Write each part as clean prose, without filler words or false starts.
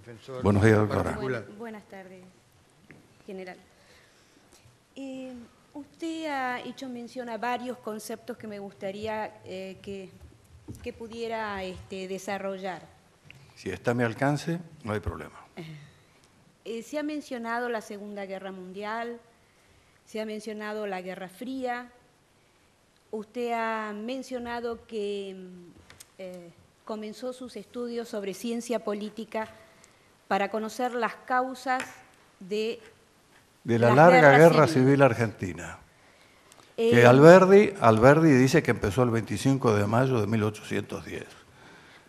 defensor. Buenos días, doctora. Buenas tardes, general. Usted ha hecho mención a varios conceptos que me gustaría que pudiera desarrollar. Si está a mi alcance, no hay problema. Se ha mencionado la Segunda Guerra Mundial, se ha mencionado la Guerra Fría, usted ha mencionado que comenzó sus estudios sobre ciencia política para conocer las causas de la larga guerra civil argentina. Que Alberdi dice que empezó el 25 de mayo de 1810.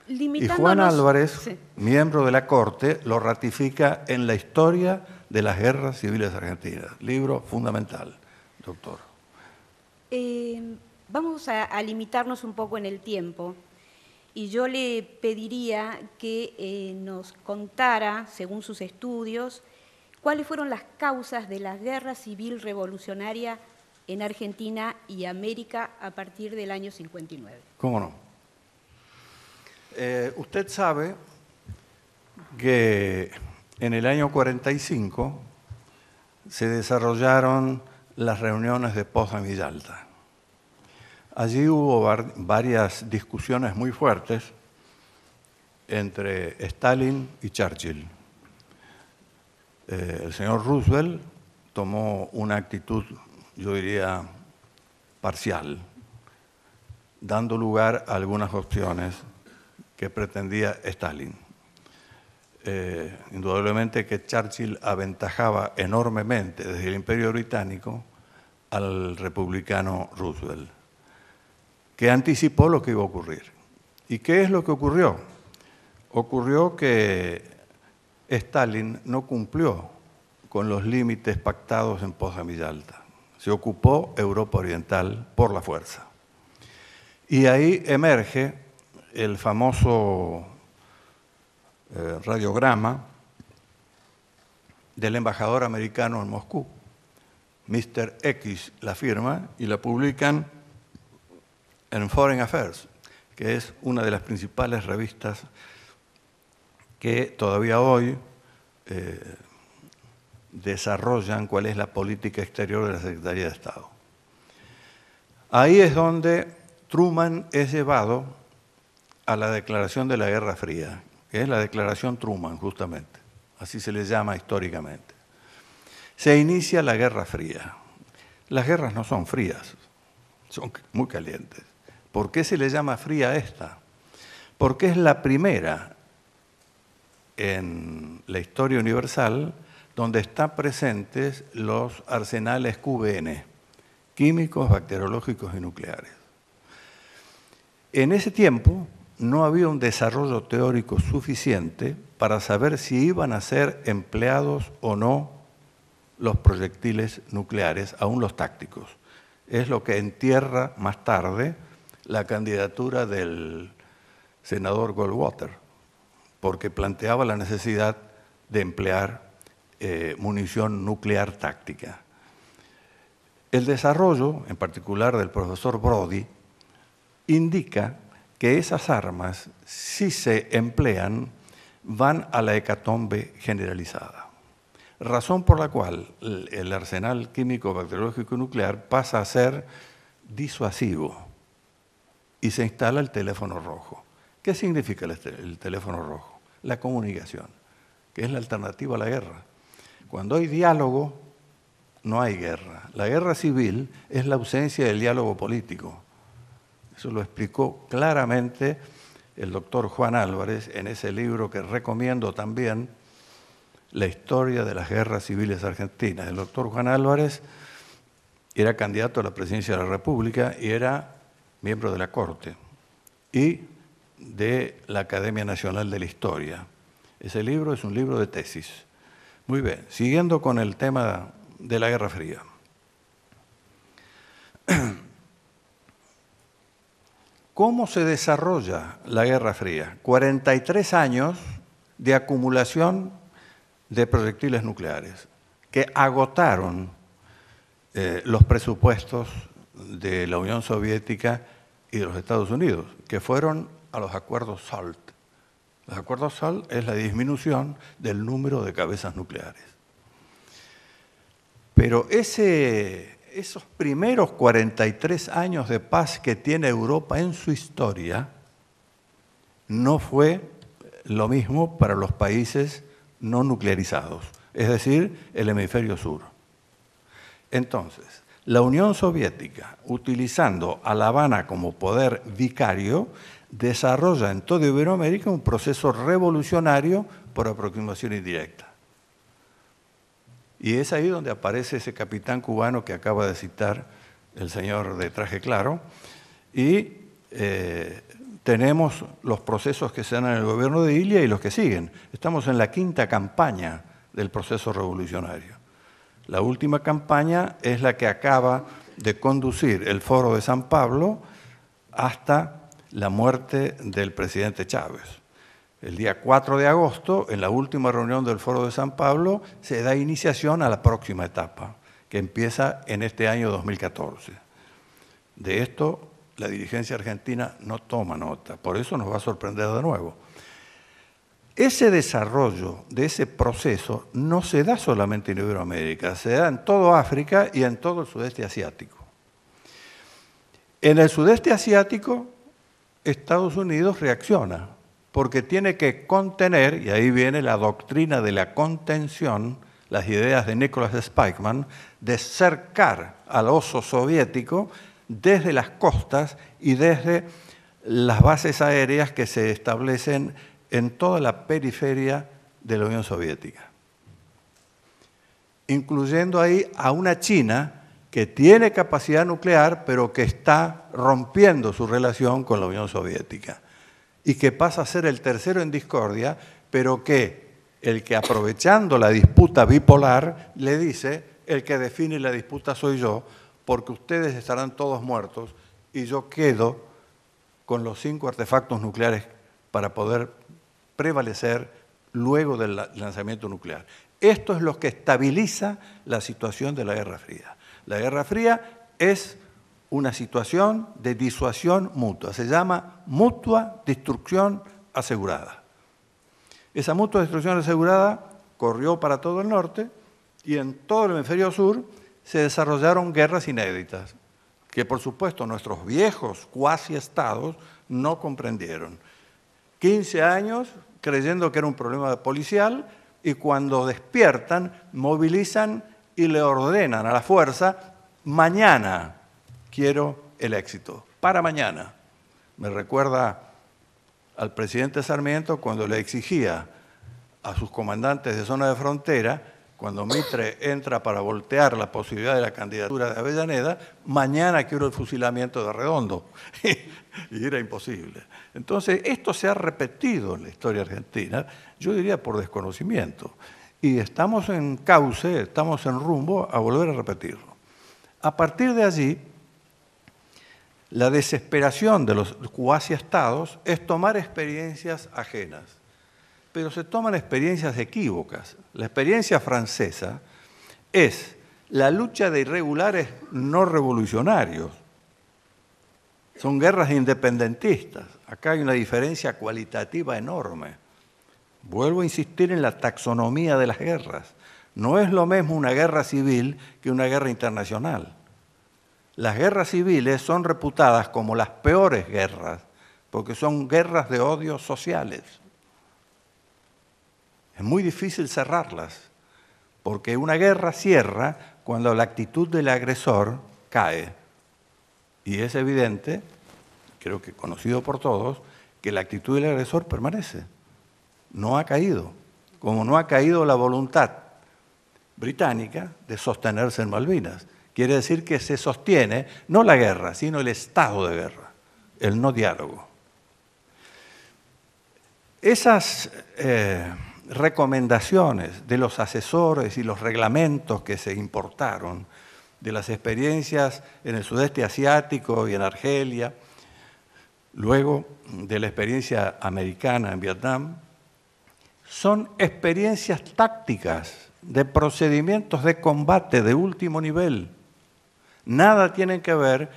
Y Juan Álvarez, sí, miembro de la Corte, lo ratifica en La historia de las guerras civiles argentinas. Libro fundamental, doctor. Vamos a limitarnos un poco en el tiempo. Y yo le pediría que nos contara, según sus estudios, cuáles fueron las causas de la guerra civil revolucionaria en Argentina y América a partir del año 59. ¿Cómo no? Usted sabe que en el año 45 se desarrollaron las reuniones de Potsdam y Yalta. Allí hubo varias discusiones muy fuertes entre Stalin y Churchill. El señor Roosevelt tomó una actitud, yo diría, parcial, dando lugar a algunas opciones que pretendía Stalin. Indudablemente que Churchill aventajaba enormemente desde el Imperio Británico al republicano Roosevelt, que anticipó lo que iba a ocurrir. ¿Y qué es lo que ocurrió? Ocurrió que Stalin no cumplió con los límites pactados en Potsdam y Yalta. Se ocupó Europa Oriental por la fuerza. Y ahí emerge el famoso radiograma del embajador americano en Moscú. Mr. X la firma y la publican en Foreign Affairs, que es una de las principales revistas que todavía hoy desarrollan cuál es la política exterior de la Secretaría de Estado. Ahí es donde Truman es llevado a la declaración de la Guerra Fría, que es la declaración Truman, justamente, así se le llama históricamente. Se inicia la Guerra Fría. Las guerras no son frías, son muy calientes. ¿Por qué se le llama fría a esta? Porque es la primera en la historia universal donde están presentes los arsenales QBN, químicos, bacteriológicos y nucleares. En ese tiempo no había un desarrollo teórico suficiente para saber si iban a ser empleados o no los proyectiles nucleares, aún los tácticos. Es lo que entierra más tarde la candidatura del senador Goldwater, porque planteaba la necesidad de emplear munición nuclear táctica. El desarrollo, en particular del profesor Brody, indica que esas armas, si se emplean, van a la hecatombe generalizada. Razón por la cual el arsenal químico, bacteriológico y nuclear pasa a ser disuasivo y se instala el teléfono rojo. ¿Qué significa el teléfono rojo? La comunicación, que es la alternativa a la guerra. Cuando hay diálogo, no hay guerra. La guerra civil es la ausencia del diálogo político. Eso lo explicó claramente el doctor Juan Álvarez en ese libro que recomiendo también, La historia de las guerras civiles argentinas. El doctor Juan Álvarez era candidato a la presidencia de la República y era miembro de la Corte y de la Academia Nacional de la Historia. Ese libro es un libro de tesis. Muy bien, siguiendo con el tema de la Guerra Fría. ¿Cómo se desarrolla la Guerra Fría? 43 años de acumulación de proyectiles nucleares que agotaron los presupuestos de la Unión Soviética y de los Estados Unidos, que fueron a los acuerdos SALT, Los acuerdos SALT es la disminución del número de cabezas nucleares. Pero esos primeros 43 años de paz que tiene Europa en su historia no fue lo mismo para los países no nuclearizados, es decir, el hemisferio sur. Entonces, la Unión Soviética, utilizando a La Habana como poder vicario, desarrolla en toda Iberoamérica un proceso revolucionario por aproximación indirecta. Y es ahí donde aparece ese capitán cubano que acaba de citar el señor de traje claro, y tenemos los procesos que se dan en el gobierno de Ilia y los que siguen. Estamos en la quinta campaña del proceso revolucionario. La última campaña es la que acaba de conducir el Foro de San Pablo hasta la muerte del presidente Chávez. El día 4 de agosto, en la última reunión del Foro de San Pablo, se da iniciación a la próxima etapa, que empieza en este año 2014. De esto, la dirigencia argentina no toma nota, por eso nos va a sorprender de nuevo. Ese desarrollo de ese proceso no se da solamente en Iberoamérica, se da en todo África y en todo el sudeste asiático. En el sudeste asiático, Estados Unidos reacciona, porque tiene que contener, y ahí viene la doctrina de la contención, las ideas de Nicholas Spykman, de cercar al oso soviético desde las costas y desde las bases aéreas que se establecen en toda la periferia de la Unión Soviética, incluyendo ahí a una China que tiene capacidad nuclear, pero que está rompiendo su relación con la Unión Soviética y que pasa a ser el tercero en discordia, pero que el que aprovechando la disputa bipolar le dice, el que define la disputa soy yo, porque ustedes estarán todos muertos y yo quedo con los 5 artefactos nucleares para poder prevalecer luego del lanzamiento nuclear. Esto es lo que estabiliza la situación de la Guerra Fría. La Guerra Fría es una situación de disuasión mutua, se llama mutua destrucción asegurada. Esa mutua destrucción asegurada corrió para todo el norte y en todo el hemisferio sur se desarrollaron guerras inéditas, que por supuesto nuestros viejos cuasi estados no comprendieron. 15 años creyendo que era un problema policial y cuando despiertan, movilizan y le ordenan a la fuerza, mañana quiero el éxito, para mañana. Me recuerda al presidente Sarmiento cuando le exigía a sus comandantes de zona de frontera, cuando Mitre entra para voltear la posibilidad de la candidatura de Avellaneda, mañana quiero el fusilamiento de Redondo. Y era imposible. Entonces, esto se ha repetido en la historia argentina, yo diría por desconocimiento. Y estamos en cauce, estamos en rumbo a volver a repetirlo. A partir de allí, la desesperación de los cuasi-estados es tomar experiencias ajenas. Pero se toman experiencias equívocas. La experiencia francesa es la lucha de irregulares no revolucionarios. Son guerras independentistas. Acá hay una diferencia cualitativa enorme. Vuelvo a insistir en la taxonomía de las guerras. No es lo mismo una guerra civil que una guerra internacional. Las guerras civiles son reputadas como las peores guerras, porque son guerras de odios sociales. Es muy difícil cerrarlas, porque una guerra cierra cuando la actitud del agresor cae. Y es evidente, creo que conocido por todos, que la actitud del agresor permanece. No ha caído, como no ha caído la voluntad británica de sostenerse en Malvinas. Quiere decir que se sostiene no la guerra, sino el estado de guerra, el no diálogo. Esas recomendaciones de los asesores y los reglamentos que se importaron de las experiencias en el sudeste asiático y en Argelia, luego de la experiencia americana en Vietnam, son experiencias tácticas de procedimientos de combate de último nivel. Nada tienen que ver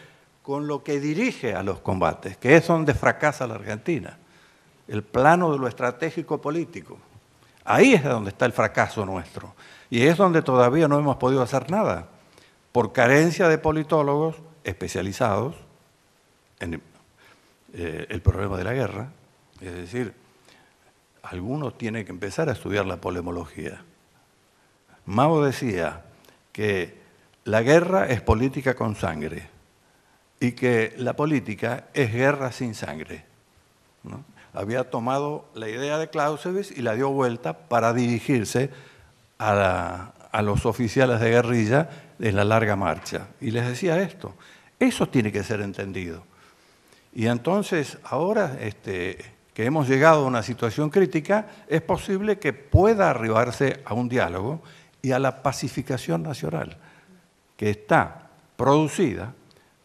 con lo que dirige a los combates, que es donde fracasa la Argentina. el plano de lo estratégico político. Ahí es donde está el fracaso nuestro. Y es donde todavía no hemos podido hacer nada, por carencia de politólogos especializados en el problema de la guerra. Es decir, algunos tienen que empezar a estudiar la polemología. Mao decía que la guerra es política con sangre y que la política es guerra sin sangre, ¿no? Había tomado la idea de Clausewitz y la dio vuelta para dirigirse a los oficiales de guerrilla en la larga marcha. Y les decía esto, eso tiene que ser entendido. Y entonces, ahora que hemos llegado a una situación crítica, es posible que pueda arribarse a un diálogo y a la pacificación nacional, que está producida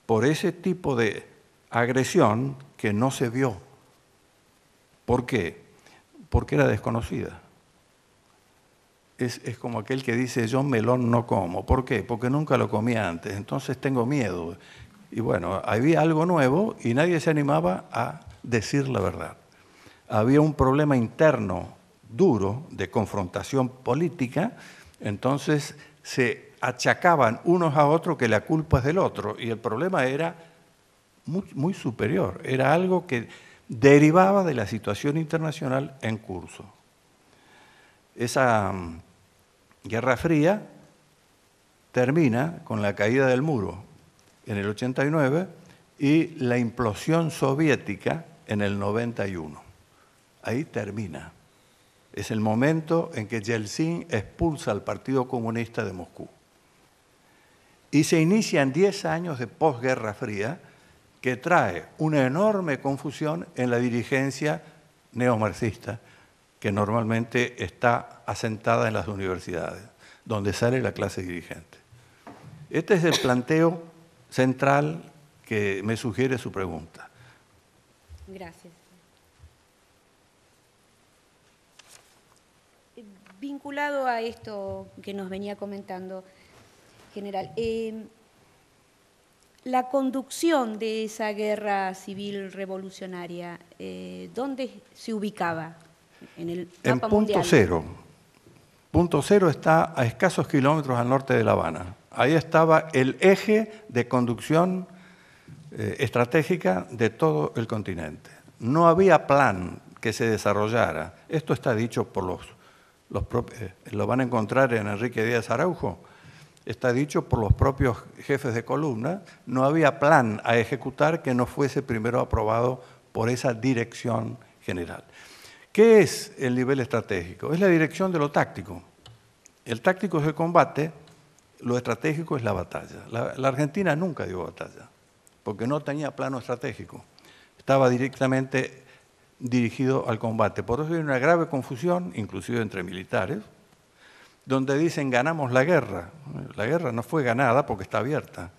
por ese tipo de agresión que no se vio. ¿Por qué? Porque era desconocida. Es como aquel que dice, yo melón no como. ¿Por qué? Porque nunca lo comí antes, entonces tengo miedo. Y bueno, había algo nuevo y nadie se animaba a decir la verdad. Había un problema interno duro de confrontación política, entonces se achacaban unos a otros que la culpa es del otro, y el problema era muy superior, era algo que derivaba de la situación internacional en curso. Esa Guerra Fría termina con la caída del muro en el 89 y la implosión soviética en el 91. Ahí termina. Es el momento en que Yeltsin expulsa al Partido Comunista de Moscú. Y se inician 10 años de posguerra fría que trae una enorme confusión en la dirigencia neomarxista, que normalmente está asentada en las universidades, donde sale la clase dirigente. Este es el planteo central que me sugiere su pregunta. Gracias. Vinculado a esto que nos venía comentando, general, la conducción de esa guerra civil revolucionaria, ¿dónde se ubicaba en el mapa mundial? En punto cero. Punto cero está a escasos kilómetros al norte de La Habana. Ahí estaba el eje de conducción estratégica de todo el continente. No había plan que se desarrollara. Esto está dicho por los propios, lo van a encontrar en Enrique Díaz Araujo, está dicho por los propios jefes de columna. No había plan a ejecutar que no fuese primero aprobado por esa dirección general. ¿Qué es el nivel estratégico? Es la dirección de lo táctico. El táctico es el combate, lo estratégico es la batalla. La Argentina nunca dio batalla, porque no tenía plano estratégico. Estaba directamente dirigido al combate. Por eso hay una grave confusión, inclusive entre militares, donde dicen ganamos la guerra. La guerra no fue ganada porque está abierta.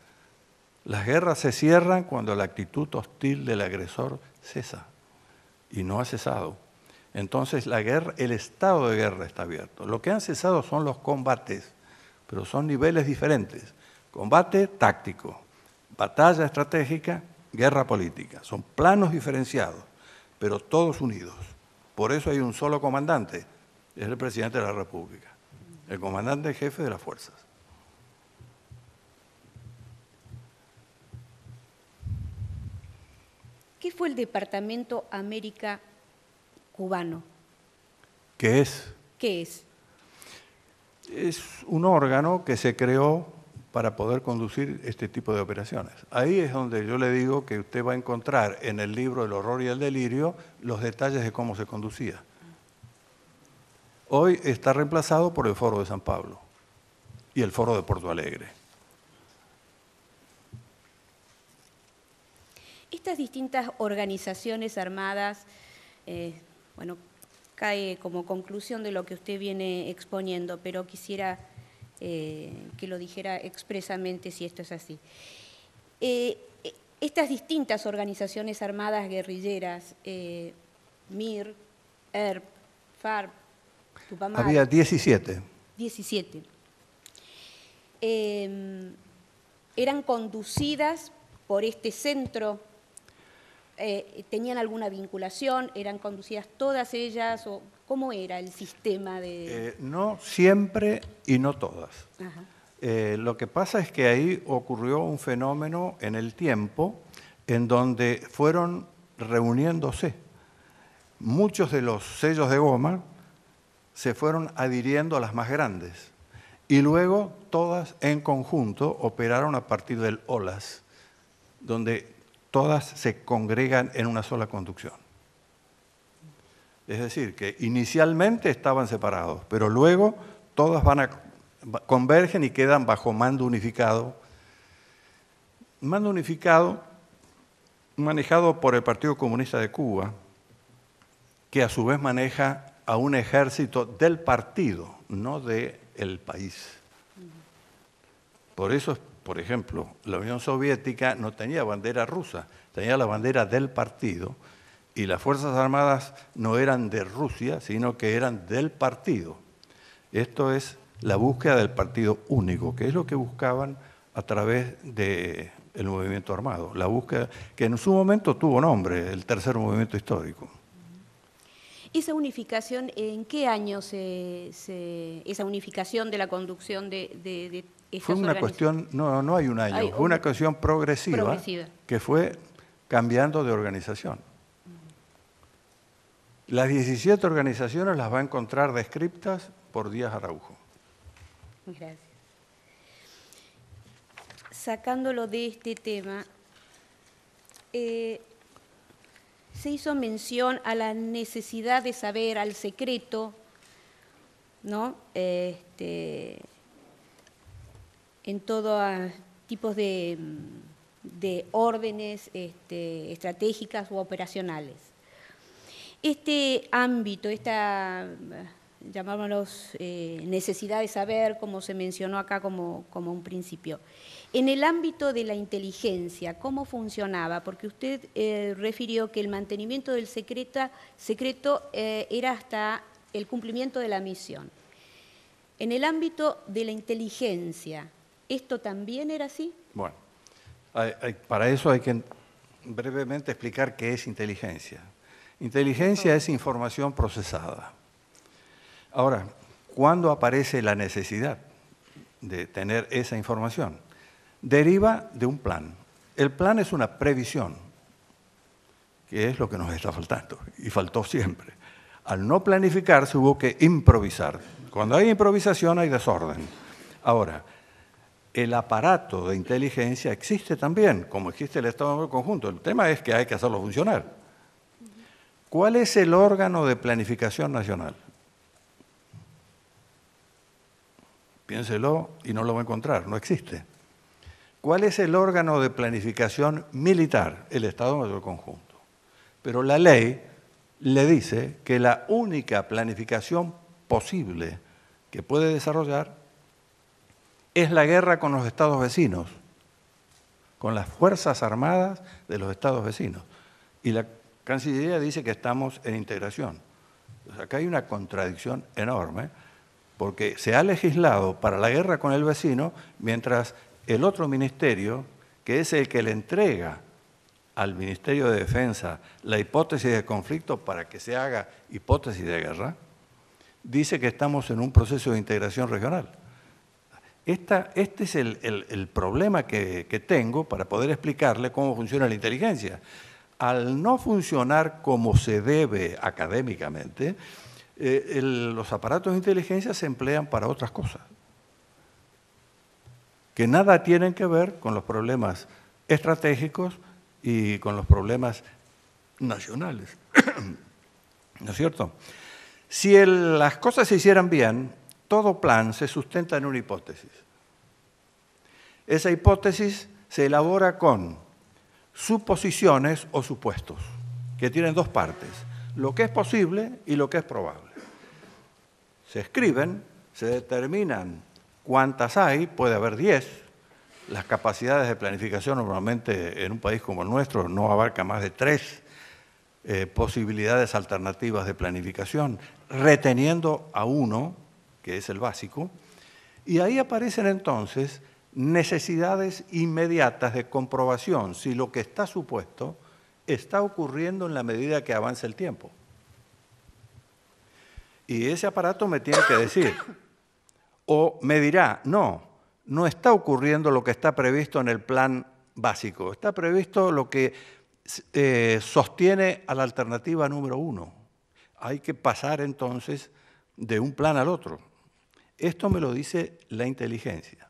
Las guerras se cierran cuando la actitud hostil del agresor cesa, y no ha cesado. Entonces la guerra, el estado de guerra está abierto. Lo que han cesado son los combates, pero son niveles diferentes. Combate táctico, batalla estratégica, guerra política. Son planos diferenciados, pero todos unidos. Por eso hay un solo comandante, es el presidente de la República, el comandante jefe de las fuerzas. ¿Qué fue el Departamento América cubano? ¿Qué es? ¿Qué es? Es un órgano que se creó para poder conducir este tipo de operaciones. Ahí es donde yo le digo que usted va a encontrar en el libro El horror y el delirio los detalles de cómo se conducía. Hoy está reemplazado por el Foro de San Pablo y el Foro de Porto Alegre. Estas distintas organizaciones armadas, bueno, cae como conclusión de lo que usted viene exponiendo, pero quisiera que lo dijera expresamente si esto es así. Estas distintas organizaciones armadas guerrilleras, MIR, ERP, FARC, Tupamar... Había 17. 17. Eran conducidas por este centro ¿tenían alguna vinculación? ¿Eran conducidas todas ellas? ¿O cómo era el sistema de...? No siempre y no todas. Ajá. Lo que pasa es que ahí ocurrió un fenómeno en el tiempo en donde fueron reuniéndose. Muchos de los sellos de goma se fueron adhiriendo a las más grandes y luego todas en conjunto operaron a partir del OLAS, donde todas se congregan en una sola conducción. Es decir, que inicialmente estaban separados, pero luego todas convergen y quedan bajo mando unificado. Mando unificado manejado por el Partido Comunista de Cuba, que a su vez maneja a un ejército del partido, no del país. Por eso, por ejemplo, la Unión Soviética no tenía bandera rusa, tenía la bandera del partido, y las Fuerzas Armadas no eran de Rusia, sino que eran del partido. Esto es la búsqueda del partido único, que es lo que buscaban a través del movimiento armado, la búsqueda que en su momento tuvo nombre, el tercer movimiento histórico. ¿Esa unificación, en qué año esa unificación de la conducción de estas Fue una cuestión, no hay un año, fue una cuestión progresiva que fue cambiando de organización. Las 17 organizaciones las va a encontrar descriptas por Díaz Araujo. Gracias. Sacándolo de este tema, se hizo mención a la necesidad de saber, al secreto, ¿no? En todos tipos de órdenes estratégicas u operacionales. Este ámbito, llamámoslos necesidad de saber, como se mencionó acá como un principio. En el ámbito de la inteligencia, ¿cómo funcionaba? Porque usted refirió que el mantenimiento del secreto era hasta el cumplimiento de la misión. En el ámbito de la inteligencia, ¿esto también era así? Bueno, para eso hay que brevemente explicar qué es inteligencia. Inteligencia es información procesada. Ahora, ¿cuándo aparece la necesidad de tener esa información? Deriva de un plan. El plan es una previsión, que es lo que nos está faltando, y faltó siempre. Al no planificarse hubo que improvisar. Cuando hay improvisación hay desorden. Ahora, el aparato de inteligencia existe también, como existe el Estado conjunto. El tema es que hay que hacerlo funcionar. ¿Cuál es el órgano de planificación nacional? Piénselo y no lo va a encontrar, no existe. ¿Cuál es el órgano de planificación militar? El Estado Mayor Conjunto. Pero la ley le dice que la única planificación posible que puede desarrollar es la guerra con los estados vecinos, con las Fuerzas Armadas de los estados vecinos. Y la Cancillería dice que estamos en integración. O sea, acá hay una contradicción enorme, porque se ha legislado para la guerra con el vecino, mientras el otro ministerio, que es el que le entrega al Ministerio de Defensa la hipótesis de conflicto para que se haga hipótesis de guerra, dice que estamos en un proceso de integración regional. Este es el problema que tengo para poder explicarle cómo funciona la inteligencia. Al no funcionar como se debe académicamente, los aparatos de inteligencia se emplean para otras cosas, que nada tienen que ver con los problemas estratégicos y con los problemas nacionales. ¿No es cierto? Si las cosas se hicieran bien, todo plan se sustenta en una hipótesis. Esa hipótesis se elabora con suposiciones o supuestos, que tienen dos partes, lo que es posible y lo que es probable. Se escriben, se determinan cuántas hay, puede haber 10. Las capacidades de planificación normalmente en un país como el nuestro no abarca más de 3 posibilidades alternativas de planificación, reteniendo a uno, que es el básico, y ahí aparecen entonces necesidades inmediatas de comprobación si lo que está supuesto está ocurriendo en la medida que avanza el tiempo. Y ese aparato me tiene que decir, o me dirá, no está ocurriendo lo que está previsto en el plan básico, está previsto lo que sostiene a la alternativa número 1. Hay que pasar entonces de un plan al otro. Esto me lo dice la inteligencia.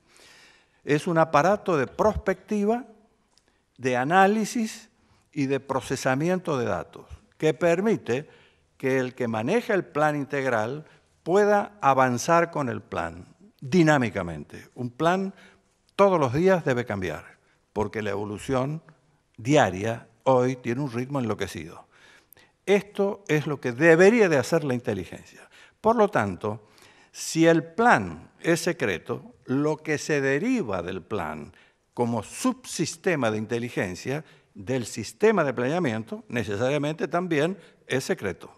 Es un aparato de prospectiva, de análisis y de procesamiento de datos, que permite que el que maneja el plan integral pueda avanzar con el plan dinámicamente. Un plan todos los días debe cambiar, porque la evolución diaria hoy tiene un ritmo enloquecido. Esto es lo que debería de hacer la inteligencia. Por lo tanto, si el plan es secreto, lo que se deriva del plan como subsistema de inteligencia del sistema de planeamiento necesariamente también es secreto.